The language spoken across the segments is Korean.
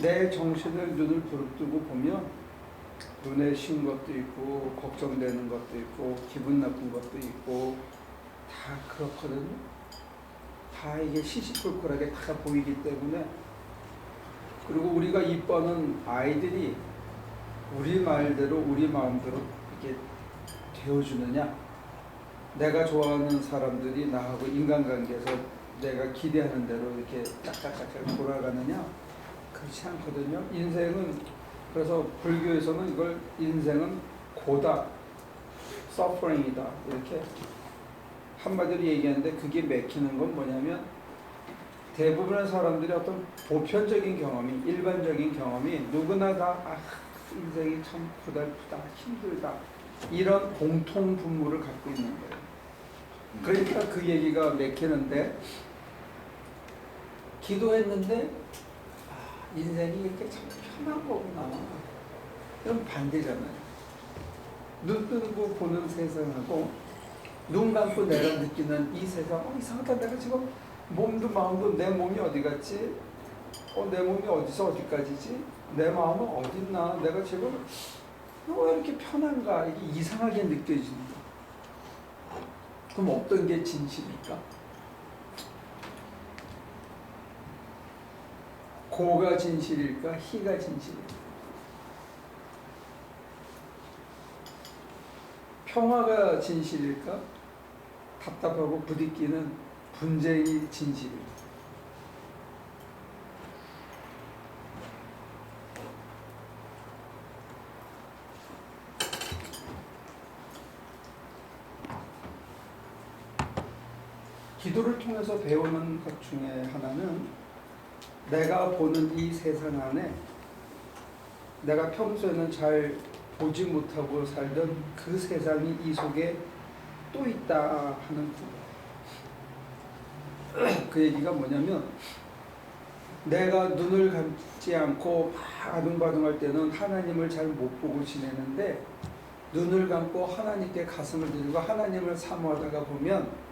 내 정신을 눈을 부릅뜨고 보면 눈에 쉰 것도 있고 걱정되는 것도 있고 기분 나쁜 것도 있고 다 그렇거든요. 다 이게 시시콜콜하게 다 보이기 때문에. 그리고 우리가 이뻐하는 아이들이 우리 말대로 우리 마음대로 이렇게 되어주느냐, 내가 좋아하는 사람들이 나하고 인간관계에서 내가 기대하는 대로 이렇게 짝짝짝 돌아가느냐, 그렇지 않거든요. 인생은, 그래서 불교에서는 이걸 인생은 고다, 서퍼링이다 이렇게 한마디로 얘기하는데, 그게 맥히는 건 뭐냐면 대부분의 사람들이 어떤 보편적인 경험이, 일반적인 경험이 누구나 다 인생이 참 고달프다, 힘들다, 이런 공통 분모를 갖고 있는 거예요. 그러니까 그 얘기가 맥히는데, 기도했는데 인생이 이렇게 참 편한 거구나, 그럼 반대잖아요. 눈 뜨고 보는 세상하고 눈 감고 내가 느끼는 이 세상, 이상하다, 내가 지금 몸도 마음도, 내 몸이 어디 갔지? 내 몸이 어디서 어디까지지? 내 마음은 어디 있나? 내가 지금 왜 이렇게 편한가? 이게 이상하게 느껴진다. 그럼 어떤 게 진실일까? 고가 진실일까? 희가 진실일까? 평화가 진실일까? 답답하고 부딪히는 분쟁이 진실일까? 기도를 통해서 배우는 것 중에 하나는, 내가 보는 이 세상 안에 내가 평소에는 잘 보지 못하고 살던 그 세상이 이 속에 또 있다 하는 그 얘기가 뭐냐면, 내가 눈을 감지 않고 막 아둥바둥할 때는 하나님을 잘 못 보고 지내는데, 눈을 감고 하나님께 가슴을 들고 하나님을 사모하다가 보면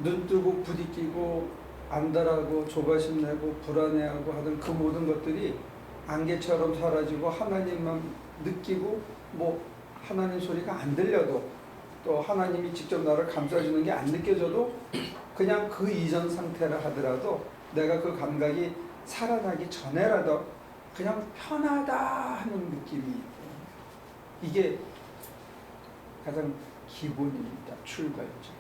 눈 뜨고 부딪히고 안달하고 조바심 내고 불안해하고 하던 그 모든 것들이 안개처럼 사라지고, 하나님만 느끼고, 뭐 하나님 소리가 안 들려도, 또 하나님이 직접 나를 감싸주는 게 안 느껴져도, 그냥 그 이전 상태라 하더라도 내가 그 감각이 살아나기 전에라도 그냥 편하다 하는 느낌이 있고, 이게 가장 기본입니다. 출발이죠.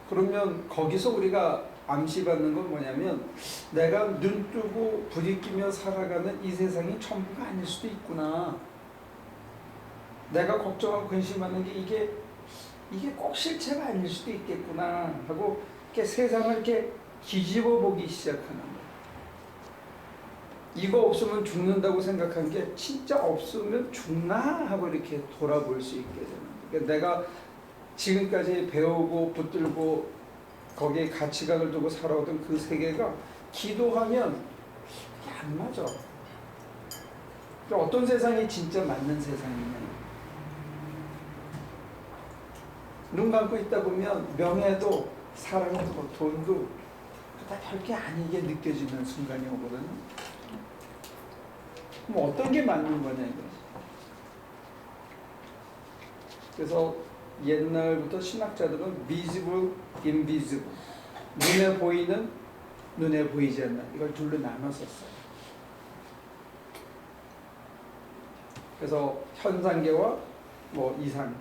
그러면 거기서 우리가 암시받는 건 뭐냐면, 내가 눈 뜨고 부딪히며 살아가는 이 세상이 전부가 아닐 수도 있구나. 내가 걱정하고 근심하는 게 이게 꼭 실체가 아닐 수도 있겠구나 하고, 이렇게 세상을 이렇게 뒤집어 보기 시작하는 거예요. 이거 없으면 죽는다고 생각한 게 진짜 없으면 죽나 하고 이렇게 돌아볼 수 있게 되는 거예요. 그러니까 내가 지금까지 배우고 붙들고 거기에 가치관을 두고 살아오던 그 세계가 기도하면 이게 안 맞아. 어떤 세상이 진짜 맞는 세상이냐. 눈 감고 있다 보면 명예도 사랑도 돈도 다 별게 아니게 느껴지는 순간이 오거든요. 그럼 어떤 게 맞는 거냐 이거지. 그래서 옛날부터 신학자들은 visible, invisible, 눈에 보이는, 눈에 보이지 않는, 이걸 둘로 나눴었어요. 그래서 현상계와 뭐 이상,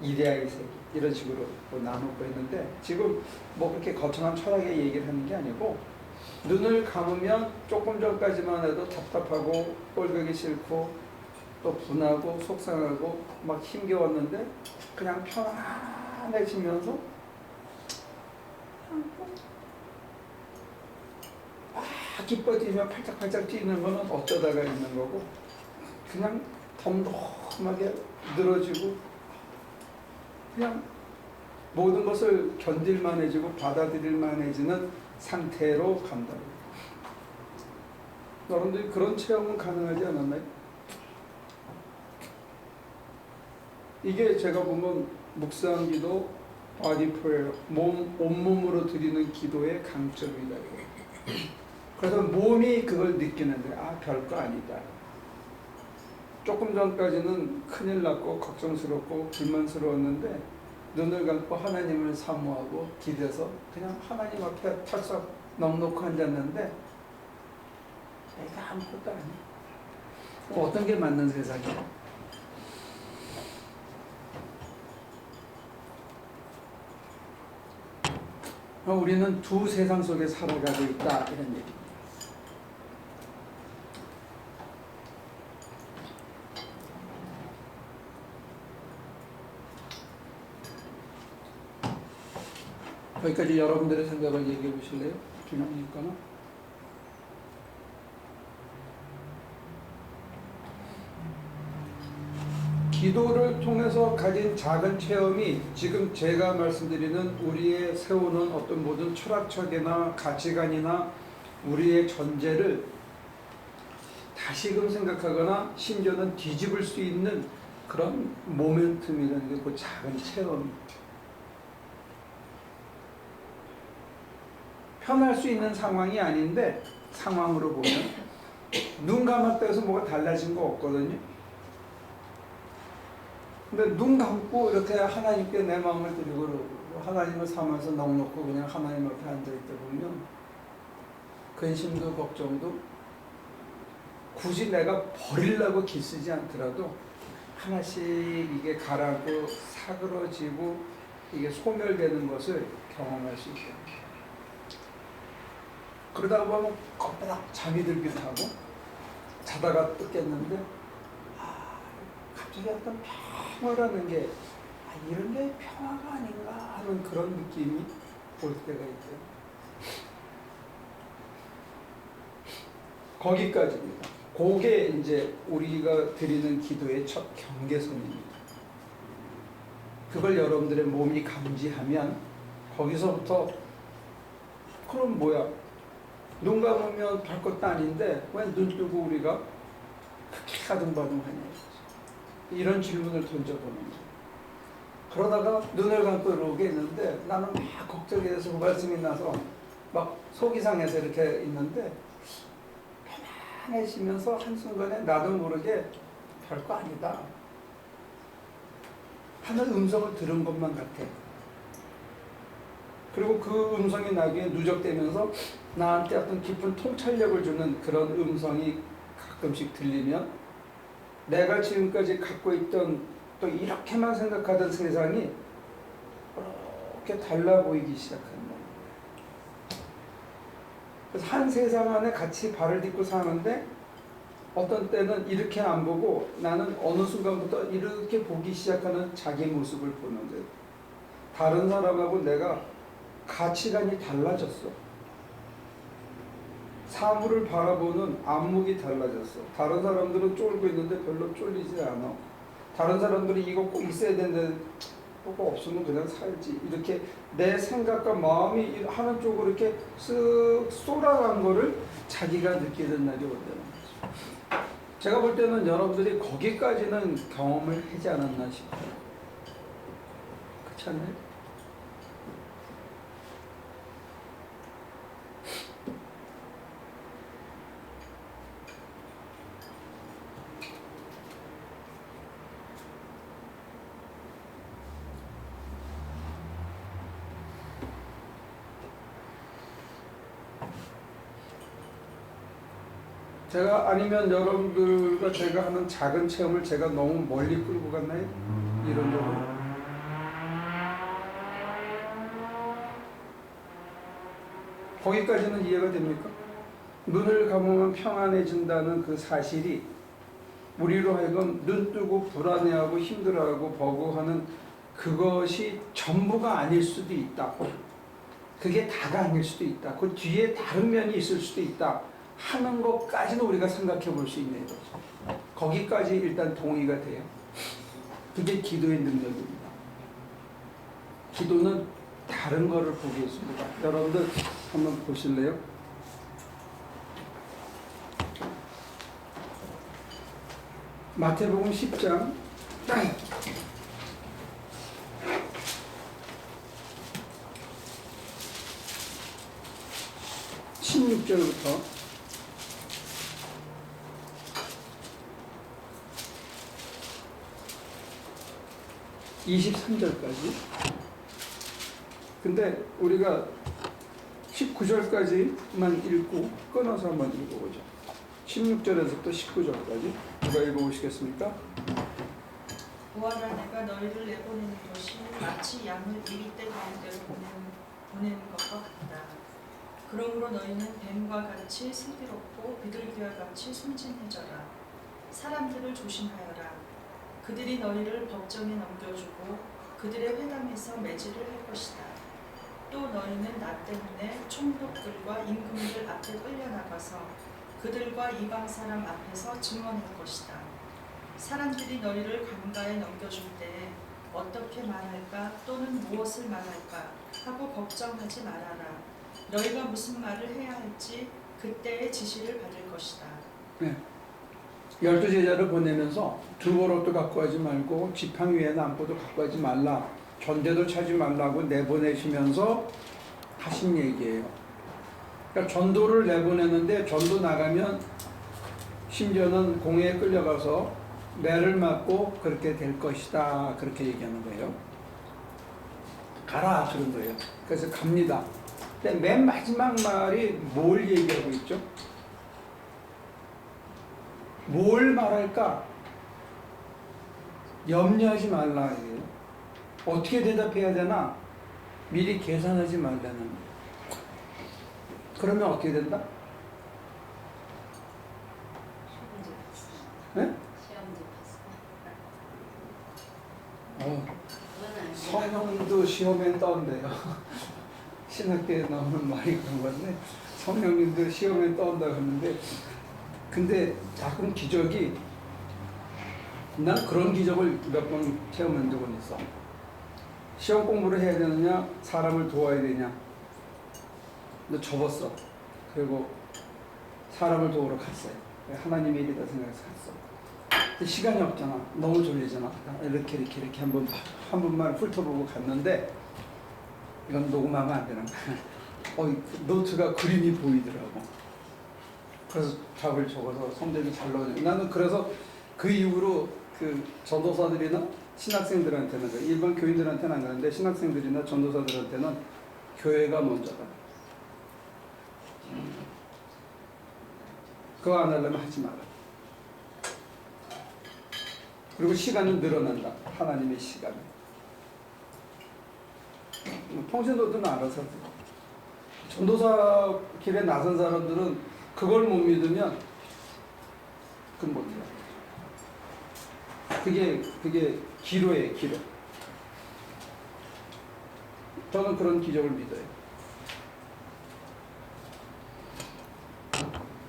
이데아의 세계, 이런 식으로 나누고 했는데, 지금 뭐 그렇게 거창한 철학의 얘기를 하는 게 아니고, 눈을 감으면 조금 전까지만 해도 답답하고 꼴보기 싫고 또 분하고 속상하고 막 힘겨웠는데, 그냥 편안해지면서 막 기뻐지며 팔짝팔짝 뛰는 거는 어쩌다가 있는 거고, 그냥 덤덤하게 늘어지고 그냥 모든 것을 견딜만해지고 받아들일만해지는 상태로 간다고. 여러분들이 그런 체험은 가능하지 않았나요? 이게 제가 보면 묵상기도 body prayer, 온몸으로 드리는 기도의 강점이다. 그래서 몸이 그걸 느끼는데 별거 아니다. 조금 전까지는 큰일 났고 걱정스럽고 불만스러웠는데 눈을 감고 하나님을 사모하고 기대서 그냥 하나님 앞에 털썩 넉넉히 앉았는데 이게 아무것도 아니야. 어떤 게 맞는 세상이야? 우리는 두 세상 속에 살아가고 있다 이런 얘기. 여기까지 여러분들의 생각을 얘기해 보실래요? 중요하니까는. 기도를 통해서 가진 작은 체험이 지금 제가 말씀드리는 우리의 세우는 어떤 모든 철학적이나 가치관이나 우리의 전제를 다시금 생각하거나 심지어는 뒤집을 수 있는 그런 모멘텀이라는 게 그 작은 체험. 편할 수 있는 상황이 아닌데 상황으로 보면 눈 감았다 해서 뭐가 달라진 거 없거든요. 근데 눈 감고 이렇게 하나님께 내 마음을 드리고 하나님을 삼아서 넉넉히 그냥 하나님 앞에 앉아있다 보면 근심도 걱정도 굳이 내가 버리려고 기쓰지 않더라도 하나씩 이게 가라앉고 사그러지고 이게 소멸되는 것을 경험할 수 있어요. 그러다 보면 껍데락 잠이 들기도 하고 자다가 또 깼는데 갑자기 어떤 평화라는 게 이런 게 평화가 아닌가 하는 그런 느낌이 올 때가 있어요. 거기까지입니다. 그게 이제 우리가 드리는 기도의 첫 경계선입니다. 그걸 여러분들의 몸이 감지하면 거기서부터 그럼 뭐야? 눈 감으면 별 것도 아닌데 왜 눈 뜨고 우리가 그렇게 아둥바둥하냐? 이런 질문을 던져보는 거예요. 그러다가 눈을 감고 이러게 있는데 나는 막 걱정이 돼서 그 말씀이 나서 막 속이 상해서 이렇게 있는데 편안해지면서 한순간에 나도 모르게 별거 아니다 하는 음성을 들은 것만 같아. 그리고 그 음성이 나중에 누적되면서 나한테 어떤 깊은 통찰력을 주는 그런 음성이 가끔씩 들리면 내가 지금까지 갖고 있던 또 이렇게만 생각하던 세상이 이렇게 달라 보이기 시작한다. 그래서 한 세상 안에 같이 발을 딛고 사는데 어떤 때는 이렇게 안 보고 나는 어느 순간부터 이렇게 보기 시작하는 자기 모습을 보는데 다른 사람하고 내가 가치관이 달라졌어. 사물을 바라보는 안목이 달라졌어. 다른 사람들은 쫄고 있는데 별로 쫄리지 않아. 다른 사람들이 이거 꼭 있어야 되는데 뭐가 없으면 그냥 살지. 이렇게 내 생각과 마음이 하는 쪽으로 이렇게 쓱 쏠아간 거를 자기가 느끼는 날이 온다는 거죠. 제가 볼 때는 여러분들이 거기까지는 경험을 하지 않았나 싶어요. 그렇지 않나요? 제가 아니면 여러분들과 제가 하는 작은 체험을 제가 너무 멀리 끌고 갔나요? 이론적으로. 거기까지는 이해가 됩니까? 눈을 감으면 평안해진다는 그 사실이 우리로 하여금 눈 뜨고 불안해하고 힘들어하고 버거워하는 그것이 전부가 아닐 수도 있다. 그게 다가 아닐 수도 있다. 그 뒤에 다른 면이 있을 수도 있다. 하는 것까지는 우리가 생각해 볼 수 있는 거죠. 거기까지 일단 동의가 돼요. 그게 기도의 능력입니다. 기도는 다른 거를 보게 했습니다. 여러분들 한번 보실래요? 마태복음 10장 16절부터 23절까지. 근데 우리가 19절까지만 읽고 끊어서 한번 읽어보죠. 16절에서부터 19절까지 누가 읽어보시겠습니까? 보아라, 내가 너희를 내보내는 것이 마치 양을 이리때 가운데로 보내는 것과 같다. 그러므로 너희는 뱀과 같이 슬기롭고 비둘기와 같이 순진해져라. 사람들을 조심하여라. 그들이 너희를 법정에 넘겨주고 그들의 회당에서 매질을 할 것이다. 또 너희는 나 때문에 총독들과 임금들 앞에 끌려나가서 그들과 이방 사람 앞에서 증언할 것이다. 사람들이 너희를 강가에 넘겨줄 때에 어떻게 말할까 또는 무엇을 말할까 하고 걱정하지 말아라. 너희가 무슨 말을 해야 할지 그때의 지시를 받을 것이다. 네. 12제자를 보내면서 두보로도 갖고 가지 말고 지팡이 위에 남고도 갖고 가지 말라. 전대도 차지 말라고 내보내시면서 하신 얘기예요. 그러니까 전도를 내보내는데 전도 나가면 심지어는 공회에 끌려가서 매를 맞고 그렇게 될 것이다. 그렇게 얘기하는 거예요. 가라 그런 거예요. 그래서 갑니다. 근데 맨 마지막 말이 뭘 얘기하고 있죠? 뭘 말할까? 염려하지 말라 이게요. 어떻게 대답해야 되나? 미리 계산하지 말라는. 그러면 어떻게 된다? 네? 성형도 시험에 떤대요. 신학교에 나오는 말이 그런 건데 성령님도 시험에 떤다고 하는데 근데 가끔 기적이 난 그런 기적을 몇 번 체험한 적은 있어. 시험 공부를 해야 되느냐 사람을 도와야 되냐 너 접었어. 그리고 사람을 도우러 갔어요. 하나님의 일이다 생각해서 갔어. 근데 시간이 없잖아. 너무 졸리잖아. 이렇게 한 번만 훑어보고 갔는데 이건 녹음하면 안 되는 거야. 노트가 그림이 보이더라고. 그래서 답을 적어서 성적이 잘 나오네. 나는 그래서 그 이후로 그 전도사들이나 신학생들한테는 일반 교인들한테는 안 가는데 신학생들이나 전도사들한테는 교회가 먼저다. 그거 안 하려면 하지 마라. 그리고 시간은 늘어난다. 하나님의 시간은. 평신도들은 알아서 전도사 길에 나선 사람들은 그걸 못 믿으면 그건 못해요. 그게 기로예요, 기로. 저는 그런 기적을 믿어요.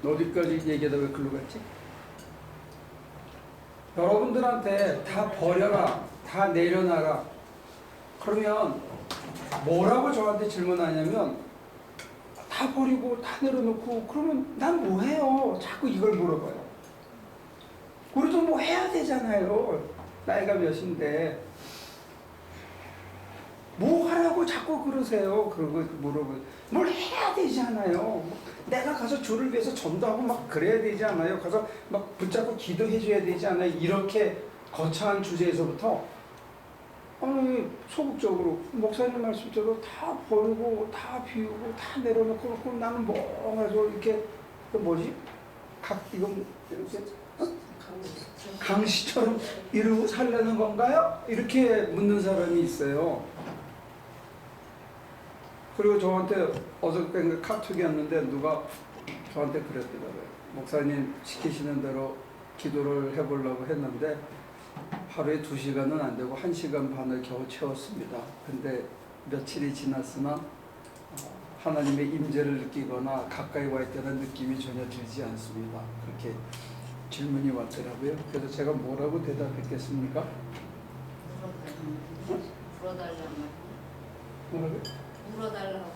어디까지 얘기하다 왜 글로 갔지? 여러분들한테 다 버려라, 다 내려놔라. 그러면 뭐라고 저한테 질문하냐면 다 버리고 다 내려놓고 그러면 난 뭐 해요? 자꾸 이걸 물어봐요. 우리도 뭐 해야 되잖아요. 나이가 몇인데 뭐 하라고 자꾸 그러세요. 그러고 물어보고 뭘 해야 되잖아요. 내가 가서 주를 위해서 전도하고 막 그래야 되지 않아요. 가서 막 붙잡고 기도해 줘야 되지 않아요. 이렇게 거창한 주제에서부터 소극적으로 목사님 말씀대로 다 버리고 다 비우고 다 내려놓고 그렇고 나는 뭐 가지고 이렇게 뭐지? 이건 이렇게 강시처럼 이러고 살려는 건가요? 이렇게 묻는 사람이 있어요. 그리고 저한테 어저께 카톡이었는데 누가 저한테 그랬더라고요. 목사님 시키시는 대로 기도를 해보려고 했는데 하루에 2시간은 안 되고 1시간 반을 겨우 채웠습니다. 근데 며칠이 지났으나 하나님의 임재를 느끼거나 가까이 와 있다는 느낌이 전혀 들지 않습니다. 그렇게 질문이 왔더라고요. 그래서 제가 뭐라고 대답했겠습니까? 뭐라고요? 물어달라고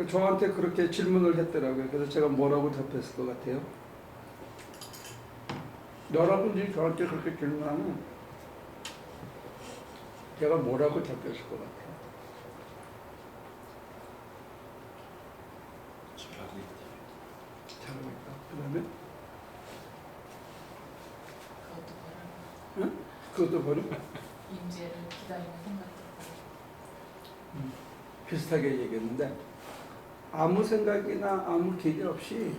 저한테 그렇게 질문을 했더라고요. 그래서 제가 뭐라고 답했을 것 같아요? 여러분들이 저한테 그렇게 질문하면 제가 뭐라고 답했을 것 같아요? 잘하고 있다. 잘하고 있다. 그다음에 그것도 버려. 그것도 버려. 임재를 기다리는 생각도 버려. 비슷하게 얘기했는데 아무 생각이나 아무 계획 없이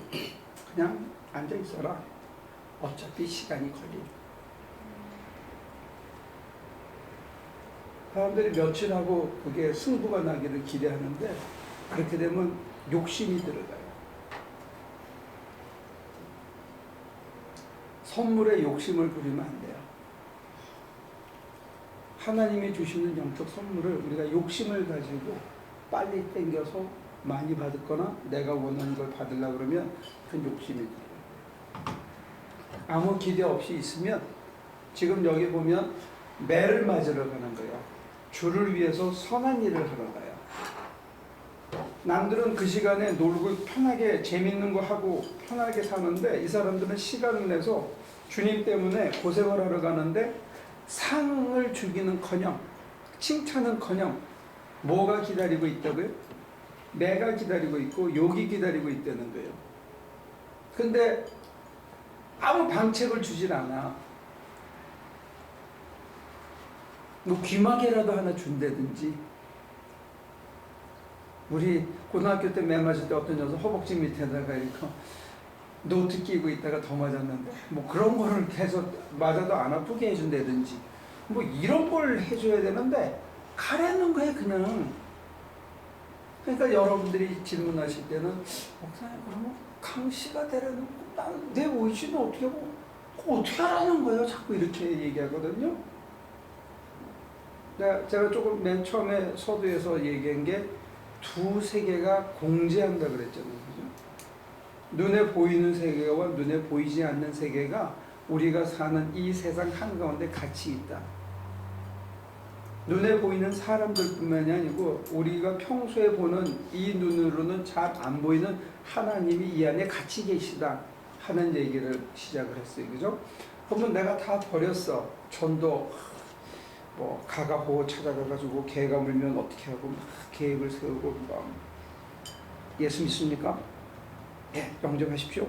그냥 앉아 있어라. 어차피 시간이 걸려. 사람들이 며칠 하고 그게 승부가 나기를 기대하는데 그렇게 되면 욕심이 들어가요. 선물에 욕심을 부리면 안 돼요. 하나님이 주시는 영적 선물을 우리가 욕심을 가지고 빨리 땡겨서 많이 받거나 내가 원하는 걸 받으려고 그러면 그 욕심이 들어요. 아무 기대 없이 있으면 지금 여기 보면 매를 맞으러 가는 거예요. 주를 위해서 선한 일을 하러 가요. 남들은 그 시간에 놀고 편하게 재밌는 거 하고 편하게 사는데 이 사람들은 시간을 내서 주님 때문에 고생을 하러 가는데 상을 주기는커녕 칭찬은커녕 뭐가 기다리고 있다고요? 매가 기다리고 있고 욕이 기다리고 있다는 거예요. 근데 아무 방책을 주질 않아. 뭐 귀마개라도 하나 준다든지. 우리 고등학교 때 매 맞을 때 어떤 녀석 허벅지 밑에다가 이렇게 노트 끼고 있다가 더 맞았는데 뭐 그런 거를 계속 맞아도 안 아프게 해준다든지 뭐 이런 걸 해줘야 되는데 가라는 거예요 그냥. 그러니까 여러분들이 질문하실 때는 목사님 그러면 강씨가 되라는 나는 내 의지는 어떻게 하고 어떻게 하라는 거예요 자꾸 이렇게 얘기하거든요. 제가 조금 맨 처음에 서두에서 얘기한 게 두 세계가 공제한다 그랬잖아요. 그죠? 눈에 보이는 세계와 눈에 보이지 않는 세계가 우리가 사는 이 세상 한가운데 같이 있다. 눈에 보이는 사람들뿐만이 아니고 우리가 평소에 보는 이 눈으로는 잘 안 보이는 하나님이 이 안에 같이 계시다 하는 얘기를 시작을 했어요. 그죠? 그러면 내가 다 버렸어. 전도 뭐 가가호 찾아가가지고 개가 물면 어떻게 하고 막 계획을 세우고 막 예수 믿습니까? 예, 영접하십시오.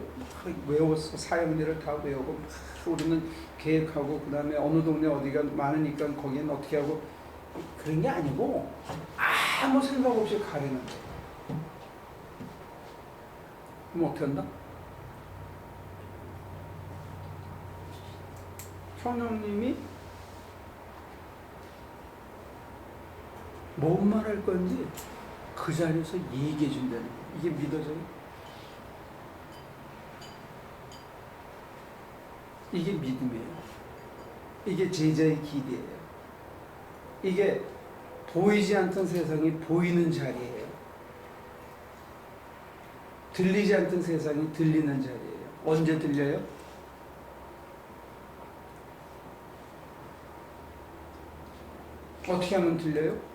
외웠어. 사형리를 다 외우고 우리는 계획하고 그 다음에 어느 동네 어디가 많으니까 거기는 어떻게 하고 그런 게 아니고 아무 생각 없이 가려는 거예요. 그럼 어떻게 한다? 성령님이 뭔 말할 건지 그 자리에서 얘기해 준다는 거예요. 이게 믿어져요? 이게 믿음이에요. 이게 제자의 기대예요. 이게 보이지 않던 세상이 보이는 자리예요. 들리지 않던 세상이 들리는 자리예요. 언제 들려요? 어떻게 하면 들려요?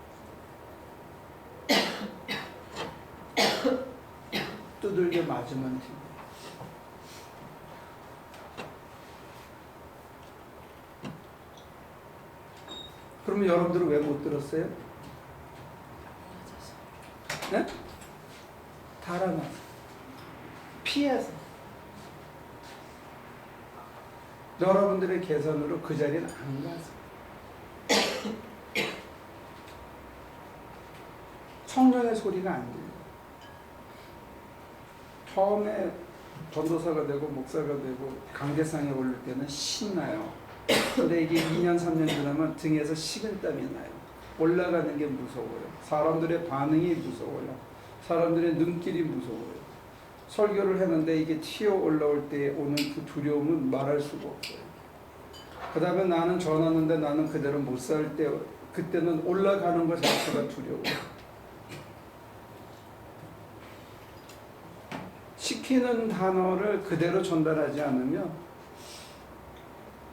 두들겨 맞으면 들려요. 그러면 여러분들은 왜 못 들었어요? 네? 달아나서 피해서 여러분들의 계산으로 그 자리는 안 가서 성령의 소리가 안 들려요. 처음에 전도사가 되고 목사가 되고 강대상에 오를 때는 신나요. 근데 이게 2년 3년 지나면 등에서 식은땀이 나요. 올라가는 게 무서워요. 사람들의 반응이 무서워요. 사람들의 눈길이 무서워요. 설교를 했는데 이게 튀어 올라올 때 오는 그 두려움은 말할 수가 없어요. 그 다음에 나는 전하는데 나는 그대로 못 살 때 그때는 올라가는 것 자체가 두려워요. 시키는 단어를 그대로 전달하지 않으면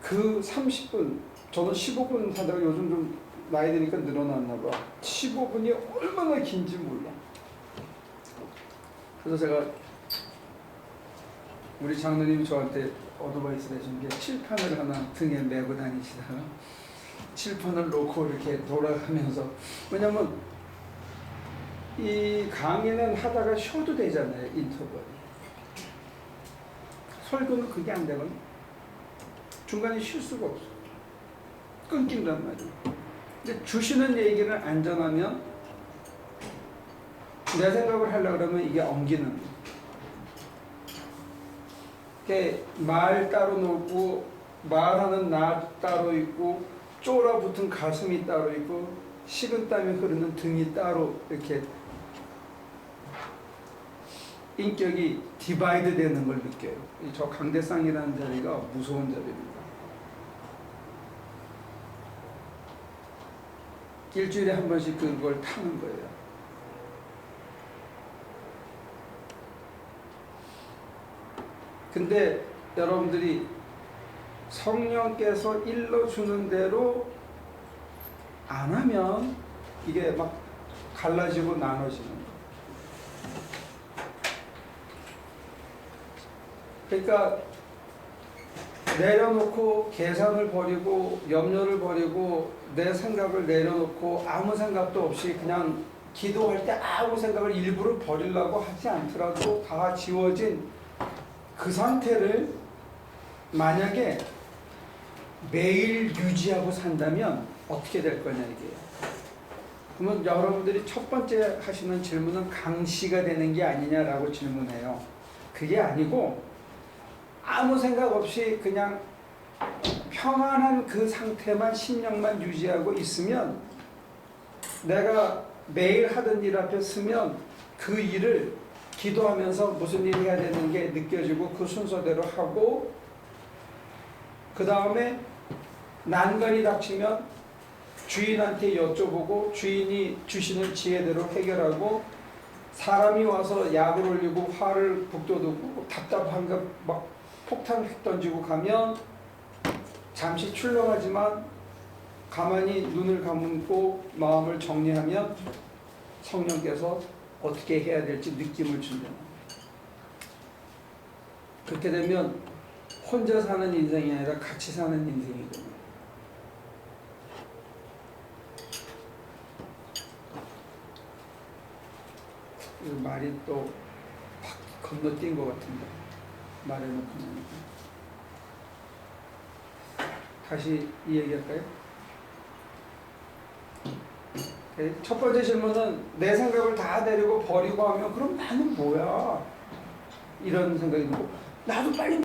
그 30분, 저는 15분 하다가 요즘 좀 나이 드니까 늘어났나 봐. 15분이 얼마나 긴지 몰라. 그래서 제가 우리 장로님이 저한테 어드바이스를 해준 게 칠판을 하나 등에 메고 다니시다가 칠판을 놓고 이렇게 돌아가면서, 왜냐면 이 강의는 하다가 쉬어도 되잖아요. 인터벌이. 설교는 그게 안 되거든. 중간에 쉴 수가 없어. 끊긴단 말이에요. 근데 주시는 얘기를 안 전하면 내 생각을 하려고 그러면 이게 엉기는 거예요. 말 따로 놓고 말하는 나 따로 있고 쫄아붙은 가슴이 따로 있고 식은땀이 흐르는 등이 따로 이렇게 인격이 디바이드 되는 걸 느껴요. 저 강대상이라는 자리가 무서운 자리입니다. 일주일에 한 번씩 그걸 타는 거예요. 근데 여러분들이 성령께서 일러주는 대로 안 하면 이게 막 갈라지고 나눠지는 거예요. 그러니까 내려놓고 계산을 버리고 염려를 버리고 내 생각을 내려놓고 아무 생각도 없이 그냥 기도할 때 아무 생각을 일부러 버리려고 하지 않더라도 다 지워진 그 상태를 만약에 매일 유지하고 산다면 어떻게 될 거냐 이게요. 그러면 여러분들이 첫 번째 하시는 질문은 강시가 되는 게 아니냐라고 질문해요. 그게 아니고 아무 생각 없이 그냥 평안한 그 상태만 심령만 유지하고 있으면 내가 매일 하던 일 앞에 서면 그 일을 기도하면서 무슨 일 해야 되는 게 느껴지고 그 순서대로 하고 그 다음에 난관이 닥치면 주인한테 여쭤보고 주인이 주시는 지혜대로 해결하고 사람이 와서 약을 올리고 화를 북돋우고 답답한 거 막 폭탄 휙 던지고 가면 잠시 출렁하지만 가만히 눈을 감고 마음을 정리하면 성령께서 어떻게 해야 될지 느낌을 준다. 그렇게 되면 혼자 사는 인생이 아니라 같이 사는 인생이 됩니다. 말이 또 확 건너뛴 것 같은데 말해놓고 나니까 다시 이 얘기할까요? 첫 번째 질문은 내 생각을 다 내리고 버리고 하면 그럼 나는 뭐야? 이런 생각이 들고 나도 빨리